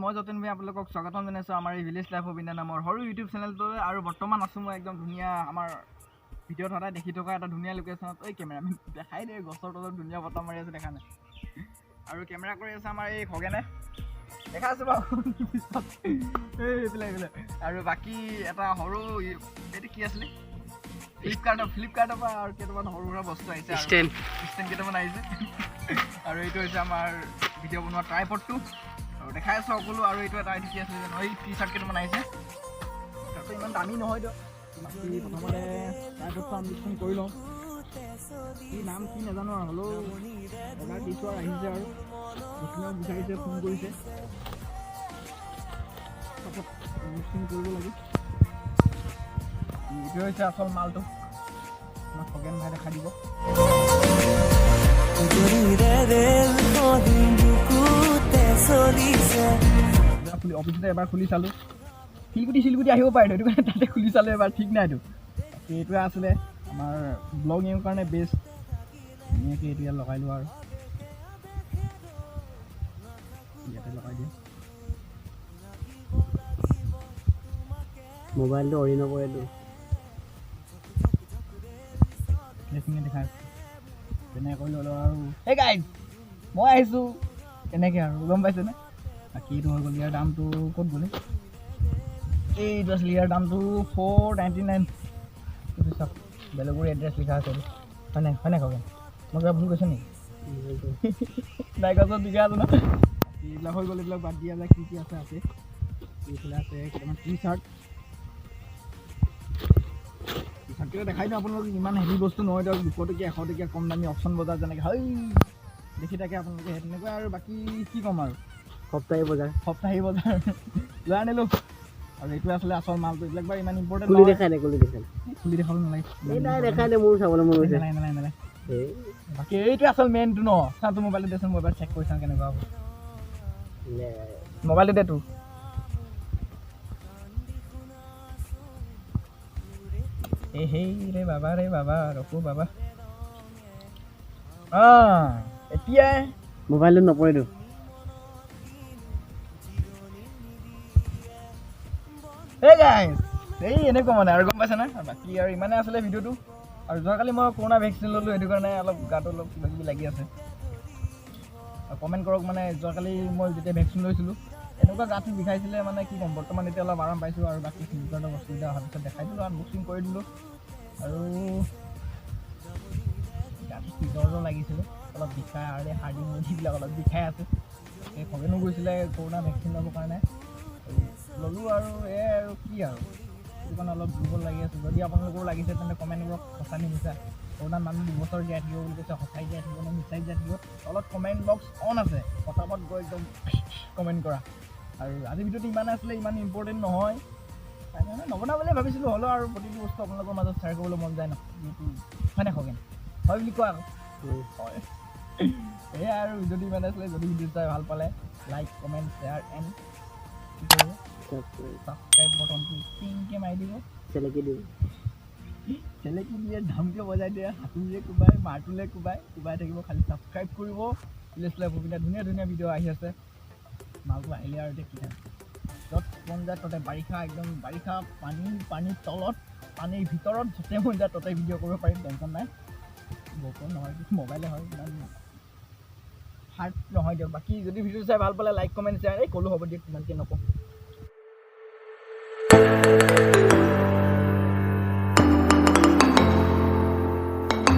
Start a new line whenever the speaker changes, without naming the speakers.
মই যতীন ভাই আপোনালোকক স্বাগতম জনাইছোঁ আমাৰ এই ভিলেজ লাইফ অফ ইণ্ডিয়া নামৰ সৰু ইউটিউব চেনেলটোৱে আৰু বৰ্তমান আছোঁ মই একদম ধুনীয়া আমাৰ ভিডিঅ'ত সদায় দেখি থকা এটা ধুনীয়া লোকেশ্যনত এই কেমেৰামেন দেখাই দে গছৰ তলত ধুনীয়া বতাহ মাৰি আছে দেখা নাই আৰু কেমেৰা কৰি আছে আমাৰ এই খগেনে দেখা আছে বাৰু এইবিলাক আৰু বাকী এটা সৰু এইটো কি আছিলে ফ্লিপকাৰ্টৰ পৰা আৰু কেইটামান সৰু সুৰা বস্তু আহিছে ষ্টেণ্ড কেইটামান আহিছে আৰু এইটো হৈছে আমাৰ ভিডিঅ' বনোৱা ট্ৰাইপডটো আৰু দেখাই আছোঁ সকলো আৰু এইটো এটা আইডি কি আছিলে জানো এই টি চাৰ্ট কেইটামান আহিছে তাতো ইমান দামী নহয়তো বাকী প্ৰথমতে ট্ৰাইপডটো আনবক্সিং কৰি লওঁ কি নাম কি নাজানো আৰু হ'লেও এবাৰ দিছোঁ আৰু আহিছে আৰু বস্তুবিলাক বিচাৰিছে ফোন কৰিছে তাৰপাছত আনবক্সিং কৰিব লাগে এইটো হৈছে আচল মালটো আমাক খগেন ভাই দেখা দিব অফিচতে এবাৰ খুলি চালোঁ শিলগুটি আহিব পাৰে সেইটো কাৰণে তাতে খুলি চালোঁ এবাৰ ঠিক নাইতো এইটোৱে আছিলে আমাৰ ব্লগিঙৰ কাৰণে বেষ্ট ধুনীয়াকৈ এইটো ইয়াত লগাই লোৱা আৰু ইয়াতে লগাই দিয়ে মোবাইলটো অৰি নপৰেতো সেইখিনি দেখাই তেনেকৈ কৰি ল'লোঁ আৰু এই গাইজ মই আহিছোঁ তেনেকৈ আৰু গম পাইছেনে বাকী এইটো হৈ গ'ল ইয়াৰ দামটো ক'ত গ'লে এইটো আছিলে ইয়াৰ দামটো 499 এইটো চাওক বেলেগৰ এড্ৰেছ লিখা আছে হয় নাই খগেন মই কিবা ভুল কৈছোঁ নেকি নাই গছত লিখা আছে ন এইবিলাক হৈ গ'ল এইবিলাক বাদ দিয়া যায় কি কি আছে এইফালে আছে কেইটামান টি চাৰ্ট চাৰ্টকেইটা দেখাই দিওঁ আপোনালোকক ইমান হেভি বস্তু নহয় দিয়ক 200 টকীয়া 100 টকীয়া কম দামী অপশ্যন বজাৰ যেনেকৈ হয় দেখি থাকে আপোনালোকে সেই তেনেকুৱা আৰু বাকী কি ক'ম আৰু সপ্তাহী বজাৰ লৈ আনিলোঁ আৰু এইটো আছিলে আচল মালটো এইবিলাক বাৰু ইমান ইম্পৰ্টেণ্ট খুলি দেখাব নালাগে মোৰ চাবলৈ মন গৈছে নালাগে বাকী এইটো আচল মেইনটো ন চা তোৰ মোবাইলটো দেচোন মই এবাৰ চেক কৰি চাওঁ কেনেকুৱা হ'ব মোবাইলটো দে তোৰ এই ৰে বাবা ৰখো বাবা এতিয়া মোবাইলটো নপৰেতো এই এনেকুৱা মানে আৰু গম পাইছে না বাকী আৰু ইমানে আছিলে ভিডিঅ'টো আৰু যোৱাকালি মই কৰোণা ভেকচিন ল'লোঁ সেইটো কাৰণে অলপ গাটো অলপ কিবা কিবি লাগি আছে আৰু কমেণ্ট কৰক মানে যোৱাকালি মই যেতিয়া ভেকচিন লৈছিলোঁ এনেকুৱা গাটো বিষাইছিলে মানে কি ক'ম বৰ্তমান এতিয়া অলপ আৰাম পাইছোঁ আৰু বাকী ফ্লিপকাৰ্টৰ বস্তুকেইটা অহাৰ পিছত দেখাই দিলোঁ আনবক্সিং কৰি দিলোঁ আৰু গাটো জ্বৰ লাগিছিলে অলপ বিষাই আৰু এই হাৰ্ডি মুৰ্গীবিলাক অলপ বিষাই আছে এই খগেনো গৈছিলে কৰোণা ভেকচিন ল'বৰ কাৰণে ল'লোঁ আৰু এই আৰু কি আৰু সেইটো কাৰণে অলপ দুৰ্বল লাগি আছে যদি আপোনালোকৰো লাগিছে তেন্তে কমেণ্ট কৰক সঁচা নি মিছা কৰোণাত মানুহ 2 বছৰ জীয়াই থাকিব বুলি কৈছে সঁচাই জীয়াই থাকিব নে মিছাই জীয়াই থাকিব তলত কমেণ্ট বক্স অন আছে পটাপট গৈ একদম কমেণ্ট কৰা আৰু আজি ভিডিঅ'টো ইমান আছিলে ইমান ইম্পৰ্টেণ্ট নহয় সেইকাৰণে নবনাওঁ বুলি ভাবিছিলোঁ হ'লেও আৰু প্ৰতিটো বস্তু আপোনালোকৰ মাজত শ্বেয়াৰ কৰিবলৈ মন যায় ন যিহেতু হয় নাই খগেন হয় বুলি কোৱা হয় সেয়াই আৰু ভিডিঅ'টো ইমান আছিলে যদি ভিডিঅ' চাই ভাল পালে লাইক কমেণ্ট শ্বেয়াৰ এণ্ড কি কৰিব ছাবস্ক্ৰাইব বটনটো টিংকৈ মাৰি দিব চেলেকি দিয়ে ধামকৈ বজাই দিয়ে হাতুৰিৰে কোবাই মাৰটোলে কোবাই থাকিব খালি ছাবস্ক্ৰাইব কৰিব ভিলেজ লাইফ অফ ইণ্ডিয়া ধুনীয়া ভিডিঅ' আহি আছে মালটো আহিলে আৰু এতিয়া কি থাকে য'ত মন যায় ততে বাৰিষা পানীৰ তলত পানীৰ ভিতৰত য'তে মন যায় ততে ভিডিঅ' কৰিব পাৰিম টেনশ্যন নাই বৰষুণ নহয় মোবাইলে হয় ইমান হাৰ্ড নহয় দিয়ক বাকী যদি ভিডিঅ' চাই ভাল পালে লাইক কমেণ্ট শ্বেয়াৰ ক'লোঁ হ'ব দিয়ক ইমানকৈ নকওঁ